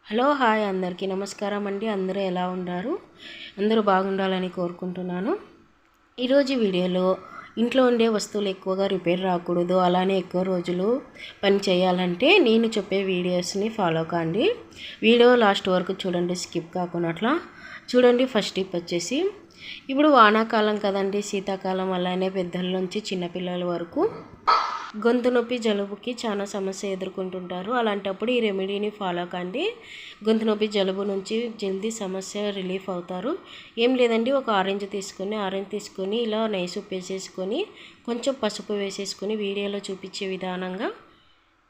Hello hi అందరికీ నమస్కారం అండి. అందరూ ఎలా ఉన్నారు? అందరూ బాగుండాలని కోరుకుంటున్నాను. ఈరోజు వీడియోలో ఇంట్లో ఉండే వస్తువులు ఎక్కువగా రిపేర్ రాకూడదు, అలానే ఎక్కువ రోజులు పని చేయాలంటే నేను చెప్పే వీడియోస్ని ఫాలో కాండి. వీడియో లాస్ట్ వరకు చూడండి, స్కిప్ కాకున్నట్లా చూడండి. ఫస్ట్ టిప్ వచ్చేసి, ఇప్పుడు వానాకాలం కదండి, శీతాకాలం, అలానే పెద్దల నుంచి చిన్నపిల్లల వరకు గొంతు నొప్పి జలుబుకి చాలా సమస్య ఎదుర్కొంటుంటారు. అలాంటప్పుడు ఈ రెమెడీని ఫాలో కండి. గొంతు నొప్పి జలుబు నుంచి జల్దీ సమస్య రిలీఫ్ అవుతారు. ఏం లేదండి, ఒక ఆరెంజ్ తీసుకొని ఇలా నైస్ ఉప్పు వేసేసుకొని కొంచెం పసుపు వేసేసుకొని వీడియోలో చూపించే విధానంగా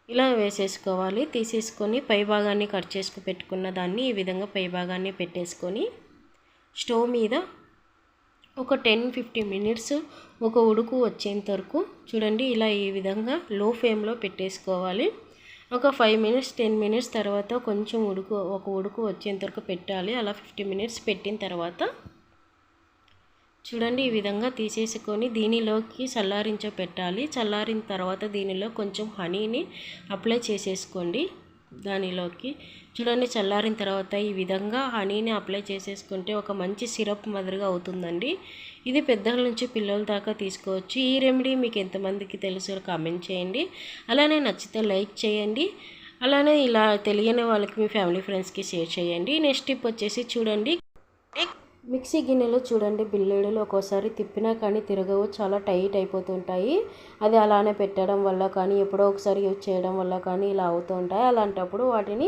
ఇలా వేసేసుకోవాలి. తీసేసుకొని పై భాగాన్ని కట్ చేసుకు పెట్టుకున్న దాన్ని ఈ విధంగా పై భాగాన్ని పెట్టేసుకొని స్టవ్ మీద ఒక 10-15 మినిట్స్ ఒక ఉడుకు వచ్చేంత వరకు చూడండి. ఇలా ఈ విధంగా లో ఫ్లేమ్లో పెట్టేసుకోవాలి. ఒక 5 మినిట్స్ 10 మినిట్స్ తర్వాత కొంచెం ఉడుకు వచ్చేంత వరకు పెట్టాలి. అలా 50 మినిట్స్ పెట్టిన తర్వాత చూడండి, ఈ విధంగా తీసేసుకొని దీనిలోకి పెట్టాలి. చల్లారిన తర్వాత దీనిలో కొంచెం హనీని అప్లై చేసేసుకోండి. దానిలోకి చూడండి, చల్లారిన తర్వాత ఈ విధంగా హనీని అప్లై చేసేసుకుంటే ఒక మంచి సిరప్ మాదిరిగా అవుతుందండి. ఇది పెద్దల నుంచి పిల్లల దాకా తీసుకోవచ్చు. ఈ రెమెడీ మీకు ఎంతమందికి తెలుసో కామెంట్ చేయండి. అలానే నచ్చితే లైక్ చేయండి. అలానే ఇలా తెలియని వాళ్ళకి మీ ఫ్యామిలీ ఫ్రెండ్స్కి షేర్ చేయండి. నెక్స్ట్ టిప్ వచ్చేసి చూడండి, మిక్సీ గిన్నెలో చూడండి, బిల్లేడులు ఒక్కోసారి తిప్పినా కానీ తిరగవు, చాలా టైట్ అయిపోతుంటాయి. అది అలానే పెట్టడం వల్ల కానీ ఎప్పుడో ఒకసారి యూజ్ చేయడం వల్ల కానీ ఇలా అవుతూ ఉంటాయి. అలాంటప్పుడు వాటిని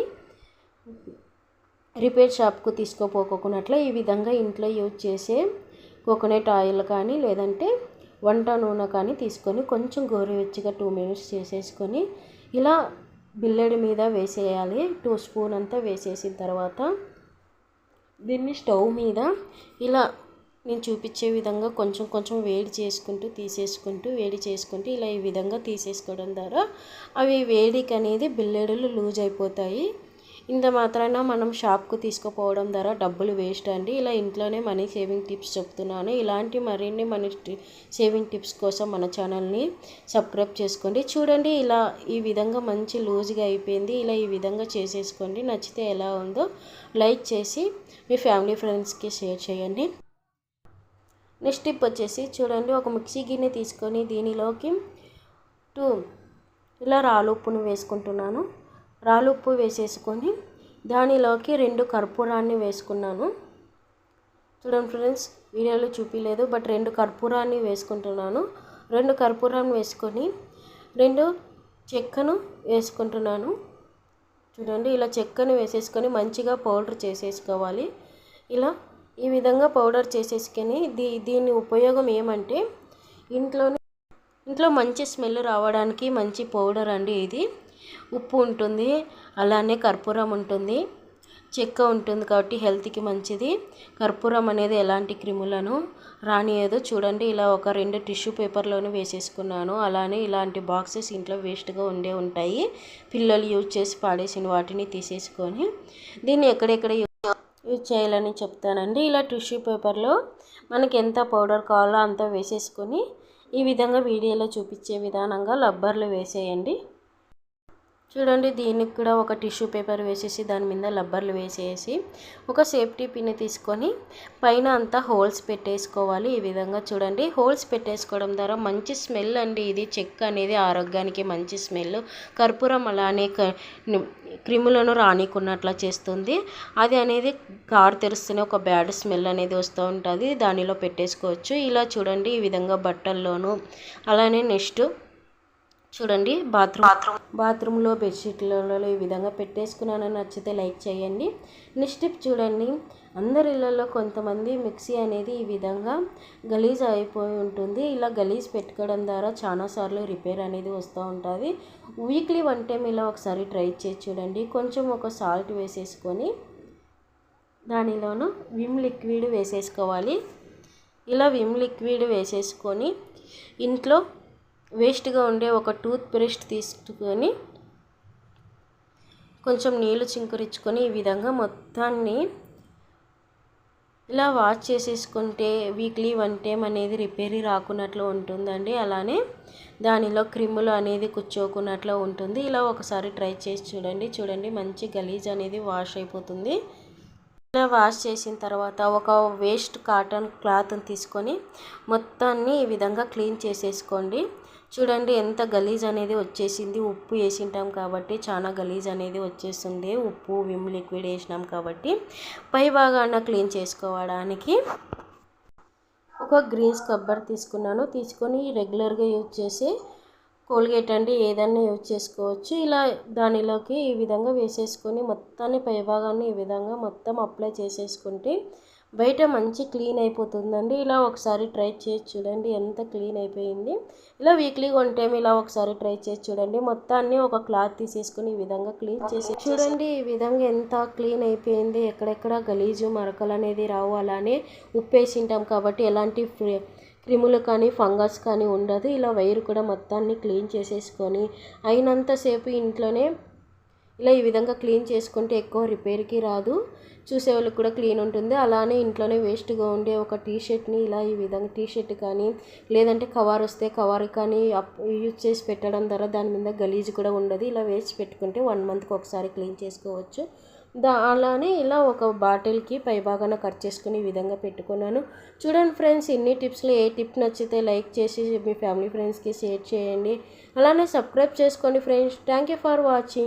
రిపేర్ షాప్కు తీసుకోపోకున్నట్ల ఈ విధంగా ఇంట్లో యూజ్ చేసే కోకోనట్ ఆయిల్ కానీ లేదంటే వంట నూనె కానీ తీసుకొని కొంచెం గోరువెచ్చగా 2 మినిట్స్ చేసేసుకొని ఇలా బిల్లేడు మీద వేసేయాలి. 2 స్పూన్ అంతా వేసేసిన తర్వాత దీన్ని స్టవ్ మీద ఇలా నేను చూపించే విధంగా కొంచెం కొంచెం వేడి చేసుకుంటూ ఇలా ఈ విధంగా తీసేసుకోవడం ద్వారా అవి వేడికి అనేది బిల్లేడులు లూజ్ అయిపోతాయి. ఇంత మాత్రాన మనం షాప్కు తీసుకుపోవడం ద్వారా డబ్బులు వేస్ట్ అండి. ఇలా ఇంట్లోనే మనీ సేవింగ్ టిప్స్ చెప్తున్నాను. ఇలాంటి మరిన్ని మనీ సేవింగ్ టిప్స్ కోసం మన ఛానల్ని సబ్స్క్రైబ్ చేసుకోండి. చూడండి, ఇలా ఈ విధంగా మంచి లూజ్గా అయిపోయింది. ఇలా ఈ విధంగా చేసేసుకోండి. నచ్చితే ఎలా ఉందో లైక్ చేసి మీ ఫ్యామిలీ ఫ్రెండ్స్కి షేర్ చేయండి. నెక్స్ట్ టిప్ వచ్చేసి చూడండి, ఒక మిక్సీ గిన్నె తీసుకొని దీనిలోకి ఇలా రాలుప్పును వేసుకుంటున్నాను. రాలుప్పు వేసేసుకొని దానిలోకి 2 కర్పూరాన్ని వేసుకున్నాను. చూడండి ఫ్రెండ్స్, వీడియోలో చూపించలేదు, బట్ 2 కర్పూరాన్ని వేసుకుంటున్నాను. 2 కర్పూరాన్ని వేసుకొని 2 చెక్కను వేసుకుంటున్నాను. చూడండి, ఇలా చెక్కను వేసేసుకొని మంచిగా పౌడర్ చేసేసుకోవాలి. ఇలా ఈ విధంగా పౌడర్ చేసేసుకొని దీని ఉపయోగం ఏమంటే ఇంట్లో మంచి స్మెల్ రావడానికి మంచి పౌడర్ అండి ఇది. ఉప్పు ఉంటుంది, అలానే కర్పూరం ఉంటుంది, చెక్క ఉంటుంది కాబట్టి హెల్త్కి మంచిది. కర్పూరం అనేది ఎలాంటి క్రిములను రానియదు. చూడండి, ఇలా ఒక 2 టిష్యూ పేపర్లోనే వేసేసుకున్నాను. అలానే ఇలాంటి బాక్సెస్ ఇంట్లో వేస్ట్గా ఉంటాయి. పిల్లలు యూజ్ చేసి పాడేసిన వాటిని తీసేసుకొని దీన్ని ఎక్కడెక్కడ యూజ్ చేయాలని చెప్తానండి. ఇలా టిష్యూ పేపర్లో మనకి ఎంత పౌడర్ కావాలో అంత వేసేసుకొని ఈ విధంగా వీడియోలో చూపించే విధానంగా రబ్బర్లు వేసేయండి. చూడండి, దీనికి కూడా ఒక టిష్యూ పేపర్ వేసేసి దాని మీద రబ్బర్లు వేసేసి ఒక సేఫ్టీ పిన్ తీసుకొని పైన అంతా హోల్స్ పెట్టేసుకోవాలి. ఈ విధంగా చూడండి, హోల్స్ పెట్టేసుకోవడం ద్వారా మంచి స్మెల్ అండి. ఇది చెక్క అనేది ఆరోగ్యానికి మంచి స్మెల్. కర్పూరం అలానే క్రిములను రానికున్నట్లా చేస్తుంది. అది అనేది కారు తెరుస్తూనే ఒక బ్యాడ్ స్మెల్ అనేది వస్తూ ఉంటుంది. దానిలో పెట్టేసుకోవచ్చు. ఇలా చూడండి, ఈ విధంగా బట్టల్లోనూ అలానే నెక్స్ట్ చూడండి, బాత్రూంలో బెడ్షీట్లలో ఈ విధంగా పెట్టేసుకున్నాను. నచ్చితే లైక్ చేయండి. నెక్స్ట్ టిప్ చూడండి, అందరి ఇళ్ళల్లో కొంతమంది మిక్సీ అనేది ఈ విధంగా గలీజ్ అయిపోయి ఉంటుంది. ఇలా గలీజ్ పెట్టుకోవడం ద్వారా చాలాసార్లు రిపేర్ అనేది వస్తూ ఉంటుంది. వీక్లీ 1 టైం ఇలా ఒకసారి ట్రై చేసి చూడండి. కొంచెం ఒక సాల్ట్ వేసేసుకొని దానిలోనూ విమ్ లిక్విడ్ వేసేసుకోవాలి. ఇలా విమ్ లిక్విడ్ వేసేసుకొని ఇంట్లో వేస్ట్గా ఉండే ఒక టూత్ బ్రష్ తీసుకొని కొంచెం నీళ్లు చింకరించుకొని ఈ విధంగా మొత్తాన్ని ఇలా వాష్ చేసేసుకుంటే వీక్లీ 1 టైం అనేది రిపేరీ రాకున్నట్లు ఉంటుందండి. అలానే దానిలో క్రిములు అనేది కూర్చోకున్నట్లు ఉంటుంది. ఇలా ఒకసారి ట్రై చేసి చూడండి మంచి గలీజ్ అనేది వాష్ అయిపోతుంది. ఇలా వాష్ చేసిన తర్వాత ఒక వేస్ట్ కాటన్ క్లాత్ని తీసుకొని మొత్తాన్ని ఈ విధంగా క్లీన్ చేసేసుకోండి. చూడండి ఎంత గలీజ్ అనేది వచ్చేసింది. ఉప్పు వేసింటాం కాబట్టి చాలా గలీజ్ అనేది వచ్చేస్తుంది. ఉప్పు విమ్ లిక్విడ్ వేసినాం కాబట్టి పై భాగాన క్లీన్ చేసుకోవడానికి ఒక గ్రీన్ స్క్రబ్బర్ తీసుకొని రెగ్యులర్గా యూజ్ చేసే కోల్గేట్ అండి ఏదైనా యూజ్ చేసుకోవచ్చు. ఇలా దానిలోకి ఈ విధంగా వేసేసుకొని మొత్తాన్ని పైభాగాన్ని ఈ విధంగా మొత్తం అప్లై చేసేసుకుంటే బయట మంచి క్లీన్ అయిపోతుందండి. ఇలా ఒకసారి ట్రై చేసి చూడండి ఎంత క్లీన్ అయిపోయింది. ఇలా వీక్లీ 1 టైం ఇలా ఒకసారి ట్రై చేసి చూడండి. మొత్తాన్ని ఒక క్లాత్ తీసేసుకొని ఈ విధంగా క్లీన్ చేసి చూడండి. ఈ విధంగా ఎంత క్లీన్ అయిపోయింది. ఎక్కడెక్కడ గలీజు మరకలు అనేది రావు. అలానే ఉప్పు వేసింటాం కాబట్టి ఎలాంటి క్రిములు కానీ ఫంగస్ కానీ ఉండదు. ఇలా వైర్ కూడా మొత్తాన్ని క్లీన్ చేసేసుకొని అయినంతసేపు ఇంట్లోనే ఇలా ఈ విధంగా క్లీన్ చేసుకుంటే ఎక్కువ రిపేర్కి రాదు. చూసే వాళ్ళకి కూడా క్లీన్ ఉంటుంది. అలానే ఇంట్లోనే వేస్ట్గా ఉండే ఒక టీషర్ట్ని ఇలా ఈ విధంగా టీషర్ట్ కానీ లేదంటే కవర్ వస్తే కవర్ కానీ యూజ్ చేసి పెట్టడం ద్వారా దాని మీద గలీజ్ కూడా ఉండదు. ఇలా వేసి పెట్టుకుంటే 1 మంత్కి ఒకసారి క్లీన్ చేసుకోవచ్చు. అలానే ఇలా ఒక బాటిల్కి పైభాగాన కట్ చేసుకుని ఈ విధంగా పెట్టుకున్నాను. చూడండి ఫ్రెండ్స్, ఇన్ని టిప్స్లో ఏ టిప్ నచ్చితే లైక్ చేసి మీ ఫ్యామిలీ ఫ్రెండ్స్కి షేర్ చేయండి. అలానే సబ్స్క్రైబ్ చేసుకోండి friends. Thank you for watching.